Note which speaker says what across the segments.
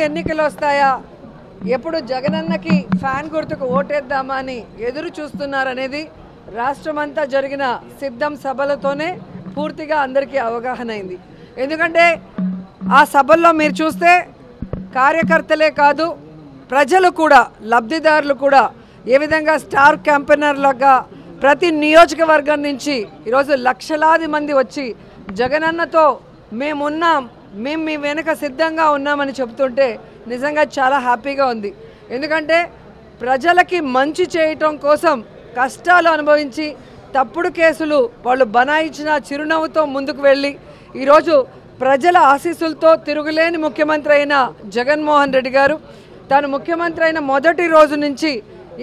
Speaker 1: ఎన్నికలు వస్తాయా, ఎప్పుడు జగనన్నకి ఫ్యాన్ గుర్తుకు ఓటేద్దామా అని ఎదురు చూస్తున్నారనేది రాష్ట్రమంతా జరిగిన సిద్ధం సభలతోనే పూర్తిగా అందరికీ అవగాహన అయింది. ఎందుకంటే ఆ సభల్లో మీరు చూస్తే కార్యకర్తలే కాదు, ప్రజలు కూడా, లబ్ధిదారులు కూడా ఏ విధంగా స్టార్ క్యాంపెయినర్లుగా ప్రతి నియోజకవర్గం నుంచి ఈరోజు లక్షలాది మంది వచ్చి జగనన్నతో మేమున్నాం, మేము మీ వెనుక సిద్ధంగా ఉన్నామని చెబుతుంటే నిజంగా చాలా హ్యాపీగా ఉంది. ఎందుకంటే ప్రజలకి మంచి చేయటం కోసం కష్టాలు అనుభవించి తప్పుడు కేసులు వాళ్ళు బనాయించిన చిరునవ్వుతో ముందుకు వెళ్ళి ఈరోజు ప్రజల ఆశీస్సులతో తిరుగులేని ముఖ్యమంత్రి అయిన జగన్మోహన్ రెడ్డి గారు తాను ముఖ్యమంత్రి అయిన మొదటి రోజు నుంచి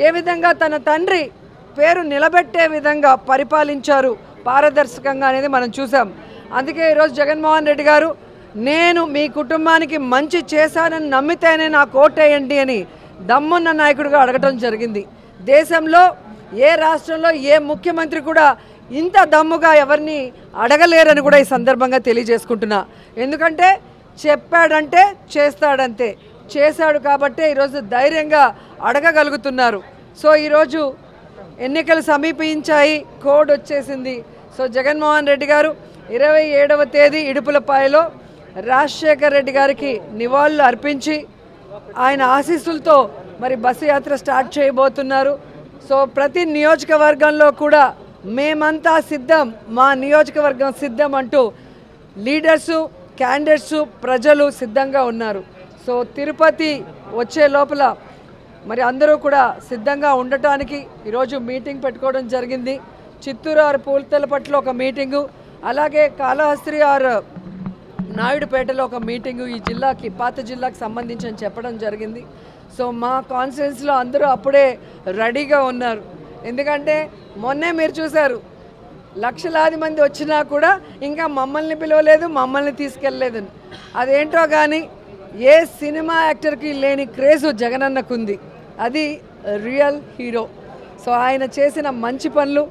Speaker 1: ఏ విధంగా తన తండ్రి పేరు నిలబెట్టే విధంగా పరిపాలించారు పారదర్శకంగా అనేది మనం చూసాం. అందుకే ఈరోజు జగన్మోహన్ రెడ్డి గారు నేను మీ కుటుంబానికి మంచి చేశానని నమ్మితేనే నాకు ఓటేయండి అని దమ్మున్న నాయకుడిగా అడగటం జరిగింది. దేశంలో ఏ రాష్ట్రంలో ఏ ముఖ్యమంత్రి కూడా ఇంత దమ్ముగా ఎవరిని అడగలేరని కూడా ఈ సందర్భంగా తెలియజేసుకుంటున్నా. ఎందుకంటే చెప్పాడంటే చేస్తాడంతే, చేశాడు కాబట్టే ఈరోజు ధైర్యంగా అడగగలుగుతున్నారు. సో ఈరోజు ఎన్నికలు సమీపించాయి, కోడ్ వచ్చేసింది. సో జగన్మోహన్ రెడ్డి గారు 27వ తేదీ ఇడుపులపాయలో రాజశేఖర్ రెడ్డి గారికి నివాళులు అర్పించి ఆయన ఆశీస్సులతో మరి బస్సు యాత్ర స్టార్ట్ చేయబోతున్నారు. సో ప్రతి నియోజకవర్గంలో కూడా మేమంతా సిద్ధం, మా నియోజకవర్గం సిద్ధం అంటూ లీడర్సు, క్యాండిడేట్సు, ప్రజలు సిద్ధంగా ఉన్నారు. సో తిరుపతి వచ్చే లోపల మరి అందరూ కూడా సిద్ధంగా ఉండటానికి ఈరోజు మీటింగ్ పెట్టుకోవడం జరిగింది. చిత్తూరు ఆరు పూలతలపట్ల ఒక మీటింగు, అలాగే కాళహస్త్రి ఆరు నాయుడుపేటలో ఒక మీటింగు ఈ జిల్లాకి, పాత జిల్లాకి సంబంధించి అని చెప్పడం జరిగింది. సో మా కాన్స్టిట్యున్సీలో అందరూ అప్పుడే రెడీగా ఉన్నారు. ఎందుకంటే మొన్నే మీరు చూశారు, లక్షలాది మంది వచ్చినా కూడా ఇంకా మమ్మల్ని పిలవలేదు, మమ్మల్ని తీసుకెళ్ళలేదు. అదేంటో కానీ ఏ సినిమా యాక్టర్కి లేని క్రేజు జగనన్నకుంది. అది రియల్ హీరో. సో ఆయన చేసిన మంచి పనులు,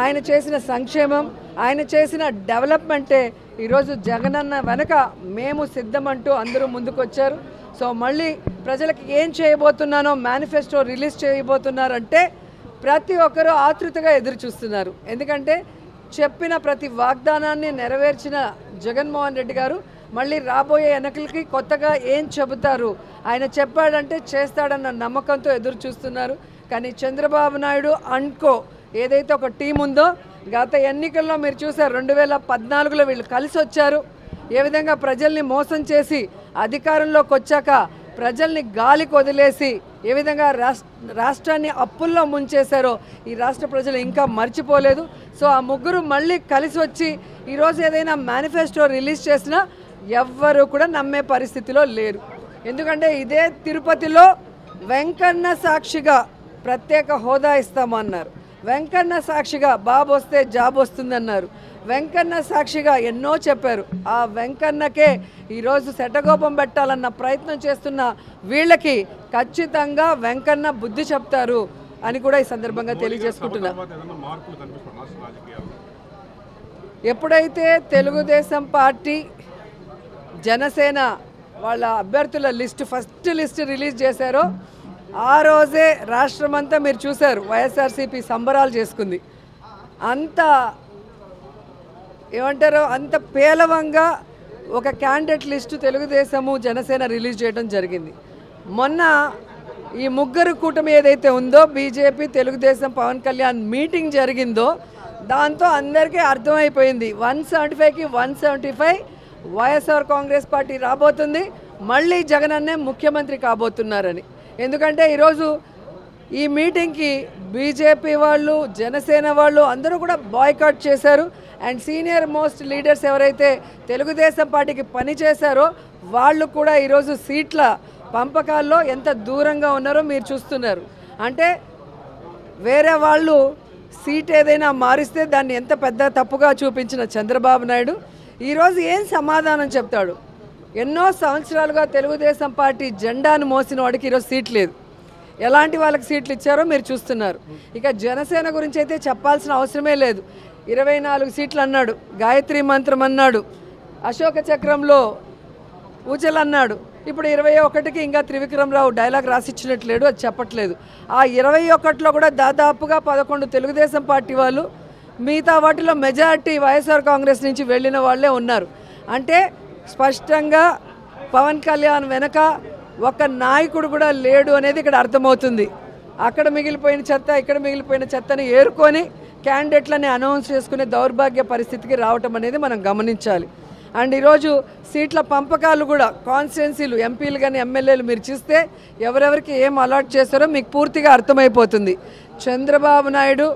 Speaker 1: ఆయన చేసిన సంక్షేమం, ఆయన చేసిన డెవలప్మెంటే ఈరోజు జగనన్న వెనక మేము సిద్ధమంటూ అందరూ ముందుకొచ్చారు. సో మళ్ళీ ప్రజలకు ఏం చేయబోతున్నానో మేనిఫెస్టో రిలీజ్ చేయబోతున్నారంటే ప్రతి ఒక్కరూ ఆతృతగా ఎదురు చూస్తున్నారు. ఎందుకంటే చెప్పిన ప్రతి వాగ్దానాన్ని నెరవేర్చిన జగన్మోహన్ రెడ్డి గారు మళ్ళీ రాబోయే ఎన్నికలకి కొత్తగా ఏం చెబుతారు, ఆయన చెప్పాడంటే చేస్తాడన్న నమ్మకంతో ఎదురు చూస్తున్నారు. కానీ చంద్రబాబు నాయుడు అండ్కో ఏదైతే ఒక టీం ఉందో, గత ఎన్నికల్లో మీరు చూసారు 2014లో వీళ్ళు కలిసి వచ్చారు. ఏ విధంగా ప్రజల్ని మోసం చేసి అధికారంలోకి వచ్చాక ప్రజల్ని గాలికి వదిలేసి ఏ విధంగా రాష్ట్రాన్ని అప్పుల్లో ముంచేశారో ఈ రాష్ట్ర ప్రజలు ఇంకా మర్చిపోలేదు. సో ఆ ముగ్గురు మళ్ళీ కలిసి వచ్చి ఈరోజు ఏదైనా మేనిఫెస్టో రిలీజ్ చేసినా ఎవ్వరూ కూడా నమ్మే పరిస్థితిలో లేరు. ఎందుకంటే ఇదే తిరుపతిలో వెంకన్న సాక్షిగా ప్రత్యేక హోదా ఇస్తామన్నారు, వెంకన్న సాక్షిగా బాబు వస్తే జాబ్ వస్తుందన్నారు, వెంకన్న సాక్షిగా ఎన్నో చెప్పారు. ఆ వెంకన్నకే ఈరోజు శటగోపం పెట్టాలన్న ప్రయత్నం చేస్తున్న వీళ్ళకి ఖచ్చితంగా వెంకన్న బుద్ధి చెప్తారు అని కూడా ఈ సందర్భంగా తెలియజేసుకుంటున్నా. ఎప్పుడైతే తెలుగుదేశం పార్టీ, జనసేన వాళ్ళ అభ్యర్థుల ఫస్ట్ లిస్ట్ రిలీజ్ చేశారో ఆ రోజే రాష్ట్రమంతా మీరు చూశారు వైఎస్ఆర్సీపీ సంబరాలు చేసుకుంది. అంత ఏమంటారో అంత పేలవంగా ఒక candidate list Telugu Desam, Janasena release చేయడం జరిగింది. మొన్న ఈ ముగ్గురు కూటమి ఏదైతే ఉందో, బీజేపీ, తెలుగుదేశం, పవన్ కళ్యాణ్ మీటింగ్ జరిగిందో దాంతో అందరికీ అర్థమైపోయింది 175కి 175 వైఎస్ఆర్ కాంగ్రెస్ పార్టీ రాబోతుంది, మళ్ళీ జగనన్నే ముఖ్యమంత్రి కాబోతున్నారని. ఎందుకంటే ఈరోజు ఈ మీటింగ్కి బీజేపీ వాళ్ళు, జనసేన వాళ్ళు అందరూ కూడా బాయ్కాట్ చేశారు. అండ్ సీనియర్ మోస్ట్ లీడర్స్ ఎవరైతే తెలుగుదేశం పార్టీకి పనిచేశారో వాళ్ళు కూడా ఈరోజు సీట్ల పంపకాల్లో ఎంత దూరంగా ఉన్నారో మీరు చూస్తున్నారు. అంటే వేరే వాళ్ళు సీట్ ఏదైనా మారిస్తే దాన్ని ఎంత పెద్ద తప్పుగా చూపించిన చంద్రబాబు నాయుడు ఈరోజు ఏం సమాధానం చెప్తాడు? ఎన్నో సంవత్సరాలుగా తెలుగుదేశం పార్టీ జెండాను మోసిన వాడికి ఈరోజు సీట్ లేదు. ఎలాంటి వాళ్ళకి సీట్లు ఇచ్చారో మీరు చూస్తున్నారు. ఇక జనసేన గురించి అయితే చెప్పాల్సిన అవసరమే లేదు. 24 సీట్లు అన్నాడు, గాయత్రి మంత్రం అన్నాడు, అశోక చక్రంలో ఊచలు అన్నాడు. ఇప్పుడు 21కి ఇంకా త్రివిక్రమరావు డైలాగ్ రాసిచ్చినట్లేడు, అది చెప్పట్లేదు. ఆ 21లో కూడా దాదాపుగా 11 తెలుగుదేశం పార్టీ వాళ్ళు, మిగతా వాటిలో మెజారిటీ వైఎస్ఆర్ కాంగ్రెస్ నుంచి వెళ్ళిన వాళ్ళే ఉన్నారు. అంటే స్పష్టంగా పవన్ కళ్యాణ్ వెనక ఒక నాయకుడు కూడా లేడు అనేది ఇక్కడ అర్థమవుతుంది. అక్కడ మిగిలిపోయిన చెత్త, ఇక్కడ మిగిలిపోయిన చెత్తని ఏరుకొని క్యాండిడేట్లని అనౌన్స్ చేసుకునే దౌర్భాగ్య పరిస్థితికి రావటం అనేది మనం గమనించాలి. అండ్ ఈరోజు సీట్ల పంపకాలు కూడా కాన్స్టిట్యున్సీలు, ఎంపీలు కానీ ఎమ్మెల్యేలు మీరు చూస్తే ఎవరెవరికి ఏం అలాట్ చేస్తారో మీకు పూర్తిగా అర్థమైపోతుంది. చంద్రబాబు నాయుడు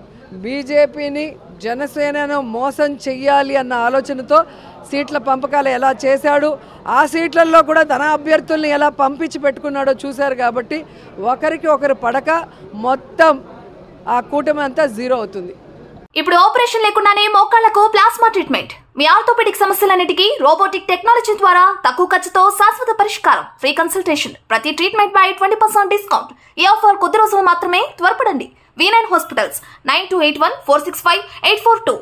Speaker 1: బీజేపీని, జనసేనను మోసం చెయ్యాలి అన్న ఆలోచనతో సీట్ల పంపకాలు ఎలా చేశాడు, ఆ సీట్లలో కూడా తన అభ్యర్థుల్ని ఎలా పంపించి పెట్టుకున్నాడో చూశారు. కాబట్టి ఒకరికి ఒకరు పడక మొత్తం ఆ కూటమి అంతా జీరో అవుతుంది.
Speaker 2: ఇప్పుడు ఆపరేషన్ లేకుండానే మోకాళ్లకు ప్లాస్మా ట్రీట్మెంట్. మీ ఆర్థోపెడిక్ సమస్యలన్నిటికీ రోబోటిక్ టెక్నాలజీ ద్వారా తక్కువ ఖర్చుతో శాశ్వత పరిష్కారం. Free consultation. ప్రతి ట్రీట్మెంట్ పై 20% డిస్కౌంట్. ఈ ఆఫర్ కొద్ది రోజులు మాత్రమే. త్వరపడండి. V9 hospitals 9281465842.